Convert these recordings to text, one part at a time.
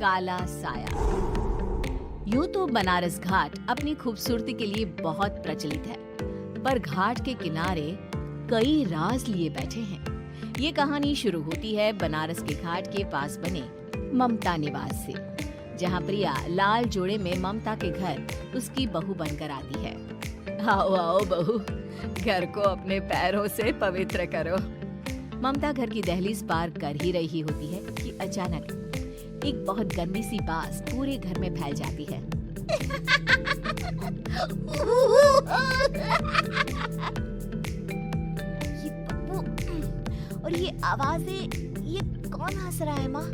काला साया। यूं तो बनारस घाट अपनी खूबसूरती के लिए बहुत प्रचलित है, पर घाट के किनारे कई राज लिए बैठे हैं। ये कहानी शुरू होती है बनारस के घाट के पास बने ममता निवास से, जहाँ प्रिया लाल जोड़े में ममता के घर उसकी बहू बनकर आती है। आओ आओ बहू, घर को अपने पैरों से पवित्र करो। ममता घर की दहलीज पार कर ही रही होती है कि अचानक एक बहुत गंदी सी बास पूरे घर में फैल जाती है। ये बदबू और ये आवाजें, ये कौन हंस रहा है माँ?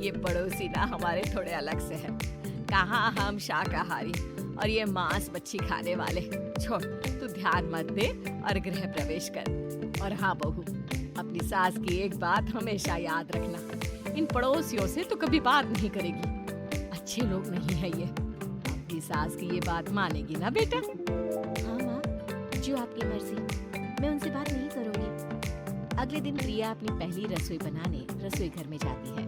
ये पड़ोसी ना हमारे थोड़े अलग से है। कहाँ हम शाकाहारी और ये मांस मच्छी खाने वाले। छोड़, तू ध्यान मत दे और गृह प्रवेश कर। और हाँ बहू, अपनी सास की एक बात हमेशा याद रखना, इन पड़ोसियों से तो कभी बात नहीं करेगी। अच्छे लोग नहीं है ये। आपकी सास की ये बात मानेगी ना बेटा? हाँ माँ, जो आपकी मर्जी, मैं उनसे बात नहीं करूँगी। अगले दिन प्रिया अपनी पहली रसोई बनाने रसोई घर में जाती है।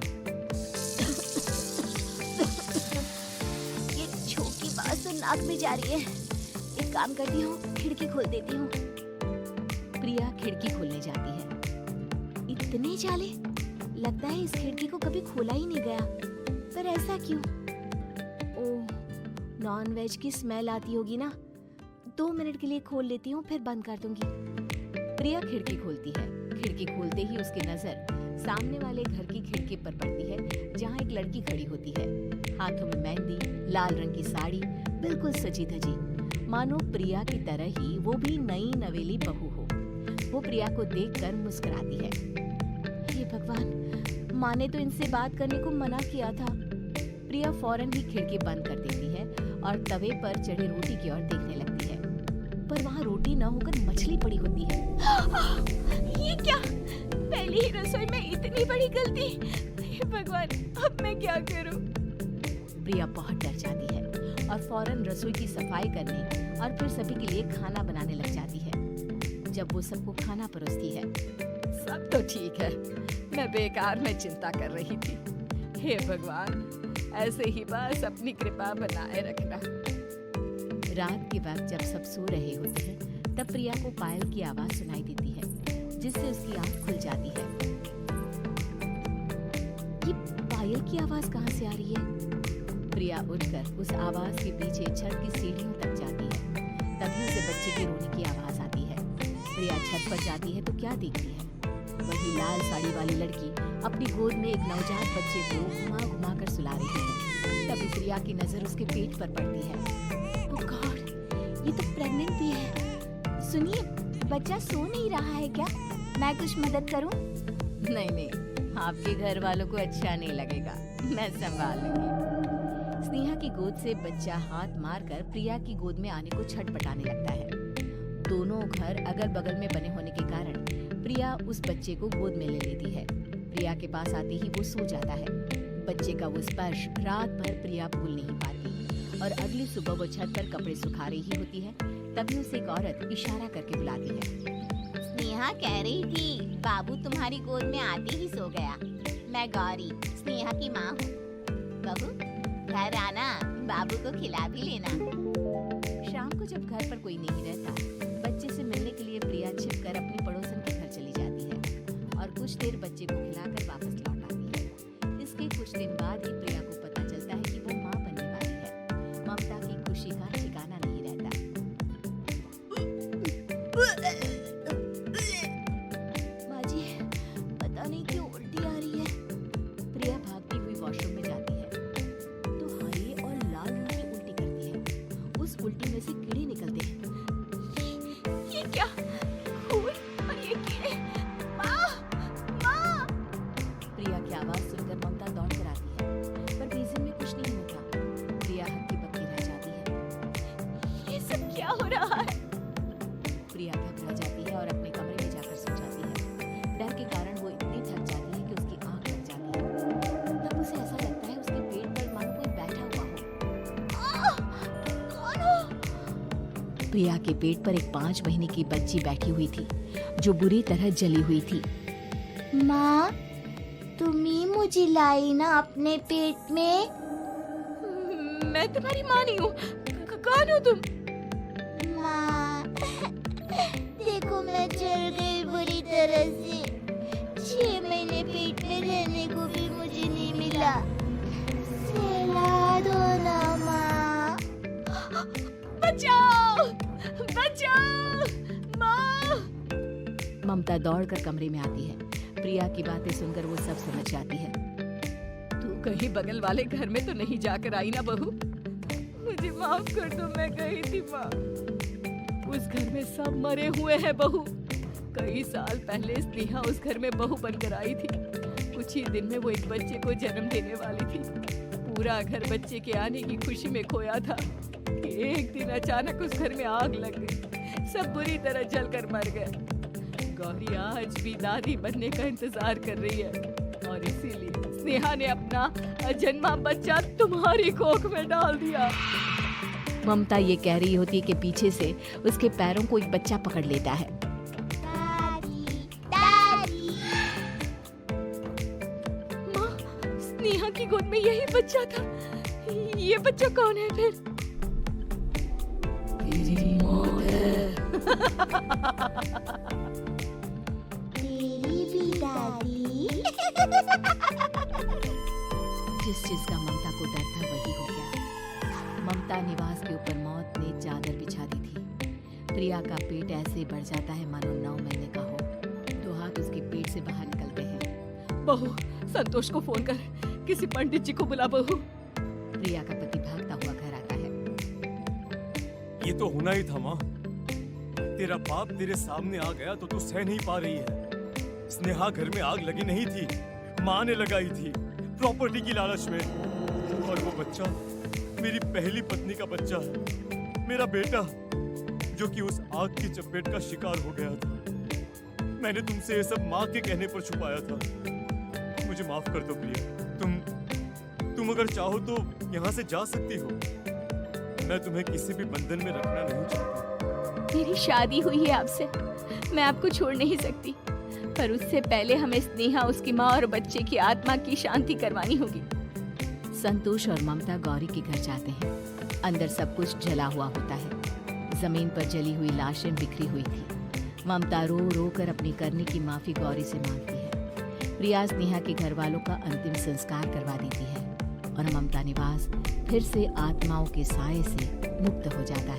ये छोटी बात तो नाक में जा रही है। एक काम करती हूँ, खिड़की खोल देती हूँ। प्रिया खिड़की खोलने जाती है। इतने जाले, लगता है इस खिड़की को कभी खोला ही नहीं गया। पर ऐसा क्यों? ओह, नॉन वेज की स्मेल आती होगी ना। 2 मिनट के लिए खोल लेती हूँ, फिर बंद कर दूंगी। प्रिया खिड़की खोलती है। खिड़की खोलते ही उसकी नजर सामने वाले घर की खिड़की पर पड़ती है, जहाँ एक लड़की खड़ी होती है। हाथों में मेहंदी, लाल रंग की साड़ी, बिल्कुल सजी धजी, मानो प्रिया की तरह ही वो भी नई नवेली बहू हो। वो प्रिया को देखकर मुस्कुराती है। हे भगवान, माँ ने तो इनसे बात करने को मना किया था। प्रिया फौरन ही खिड़की बंद कर देती है और तवे पर चढ़े रोटी की ओर देखने लगती है, पर वहाँ रोटी न होकर मछली पड़ी होती है। ये क्या? पहली ही रसोई में इतनी बड़ी गलती! हे भगवान, अब मैं क्या करूं? प्रिया बहुत डर जाती है और फौरन रसोई की सफाई करने और फिर सभी के लिए खाना बनाने लग जाती है। जब वो सबको खाना परोसती है, सब तो ठीक है, मैं बेकार में चिंता कर रही थी। हे भगवान, ऐसे ही बस अपनी कृपा बनाए रखना। रात के वक्त जब सब सो रहे होते हैं, तब प्रिया को पायल की आवाज सुनाई देती है, जिससे उसकी आंख खुल जाती है। ये पायल की आवाज कहाँ से आ रही है? प्रिया उठकर उस आवाज के पीछे छत की सीढ़ियों तक जाती है। तभी उसे बच्चे के रोने की आवाज आती है। प्रिया छत पर जाती है तो क्या देखती है? वही लाल साड़ी वाली लड़की अपनी गोद में एक नवजात बच्चे को घुमा घुमा कर सुला रही है। तभी प्रिया की नजर उसके पेट पर पड़ती है। ओह गॉड, ये तो प्रेग्नेंट भी है। सुनिए, बच्चा सो नहीं रहा है क्या? मैं कुछ मदद करूं? नहीं, आपके घर वालों को अच्छा नहीं लगेगा, मैं संभाल लूंगी। स्नेहा की गोद से बच्चा हाथ मारकर प्रिया की गोद में आने को छटपटाने लगता है। दोनों घर अगल बगल में बने होने के कारण प्रिया उस बच्चे को गोद में ले लेती है। प्रिया के पास आते ही वो सो जाता है। बच्चे का वो स्पर्श रात भर प्रिया भूल नहीं पाती और अगली सुबह वो छत पर कपड़े सुखा रही होती है। तभी उसे एक औरत इशारा करके बुलाती है। स्नेहा कह रही थी, बाबू तुम्हारी गोद में आते ही सो गया। मैं गौरी, स्नेहा की माँ हूँ। बहू, घर आना, बाबू को खिला भी लेना। शाम को जब घर पर कोई नहीं रहता, बच्चे से मिलने के लिए प्रिया छिपकर अपनी पड़ोसन के घर चली जाती है और कुछ देर बच्चे को खिलाकर वापस लौट आती है। इसके कुछ दिन बाद ही प्रिया को पता चलता है कि वो माँ बनने वाली है। ममता की खुशी का ठिकाना नहीं रहता। माँ जी, पता नहीं क्यों उल्टी आ रही है। प्रिया भागती हुई वॉशरूम में जाती है तो हरे और लाल रंग की उल्टी करती है। उस उल्टी में से कीड़े निकलते हैं। ये क्या? खून और ये कीड़े! माँ! माँ! प्रिया की आवाज सुनकर ममता दौड़ कर आती है, पर बेसिन में कुछ नहीं होता। प्रिया हक्की बक्की रह जाती है। ये सब क्या हो रहा है? प्रिया घबरा जाती है और अपने कमरे में जाकर सो जाती है। डर के कारण वो इतनी थक जाती है कि उसकी आंख लग जाती है। तब उसे ऐसा लगता है उसके पेट पर मानो कोई बैठा हुआ हो। कौन हो? प्रिया के पेट पर एक 5 महीने की बच्ची बैठी हुई थी, जो बुरी तरह जली हुई थी। माँ, तुम ही मुझे लाई ना अपने पेट में। मैं तुम्हारी माँ नहीं हूँ। कौन हो तुम? माँ, देखो मैं जल गई बुरी तरह से। 6 महीने पेट में रहने को भी मुझे नहीं मिला। सहला दो ना माँ। बचाओ, बचाओ, माँ। ममता दौड़कर कमरे में आती है। प्रिया की बातें सुनकर वो सब समझ जाती है। तू कहीं बगल वाले घर में तो नहीं जाकर आई ना बहू? मुझे माफ कर दो, मैं गई थी माँ। उस घर में सब मरे हुए हैं बहू। कई साल पहले स्नेहा उस घर में बहू बनकर आई थी। कुछ ही दिन में वो एक बच्चे को जन्म देने वाली थी। पूरा घर बच्चे के आने की खुशी में खोया था कि एक दिन अचानक उस घर में आग लग गई। सब बुरी तरह जलकर मर गए। गौरी आज भी दादी बनने का इंतजार कर रही है और इसीलिए स्नेहा ने अपना अजन्मा बच्चा तुम्हारी कोख में डाल दिया। ममता ये कह रही होती है कि पीछे से उसके पैरों को एक बच्चा पकड़ लेता है। दादी, दादी। माँ, स्नेहा की गोद में यही बच्चा था। ये बच्चा कौन है फिर? तेरी मौत है। तेरी भी दादी। जिस चीज का ममता को डर था वही हो गया। ममता निवास के ऊपर मौत ने चादर बिछा दी थी। प्रिया का पेट ऐसे बढ़ जाता है मानो 9 महीने का हो। 2 हाथ उसके पेट से बाहर निकलते हैं। बहू, संतोष को फोन कर, किसी पंडित जी को बुला बहू। प्रिया का पति भागता हुआ घर आता है। ये तो होना ही था माँ। तेरा बाप तेरे सामने आ गया तो तू सह नहीं पा रही है। स्नेहा घर में आग लगी नहीं थी, माँ ने लगाई थी प्रॉपर्टी की लालच में। और वो बच्चा मेरी पहली पत्नी का बच्चा है, मेरा बेटा, जो कि उस आग की चपेट का शिकार हो गया था। मैंने तुमसे ये सब माँ के कहने पर छुपाया था। मुझे माफ कर दो प्रिया। तुम अगर चाहो तो यहाँ से जा सकती हो। मैं तुम्हें किसी भी बंधन में रखना नहीं चाहता। मेरी शादी हुई है आपसे, मैं आपको छोड़ नहीं सकती, पर उससे पहले हमें स्नेहा, उसकी माँ और बच्चे की आत्मा की शांति करवानी होगी। संतोष और ममता गौरी के घर जाते हैं। अंदर सब कुछ जला हुआ होता है। जमीन पर जली हुई लाशें बिखरी हुई थी। ममता रो रो कर अपनी करने की माफी गौरी से मांगती है। प्रिया स्नेहा के घर वालों का अंतिम संस्कार करवा देती है और ममता निवास फिर से आत्माओं के साए से मुक्त हो जाता है।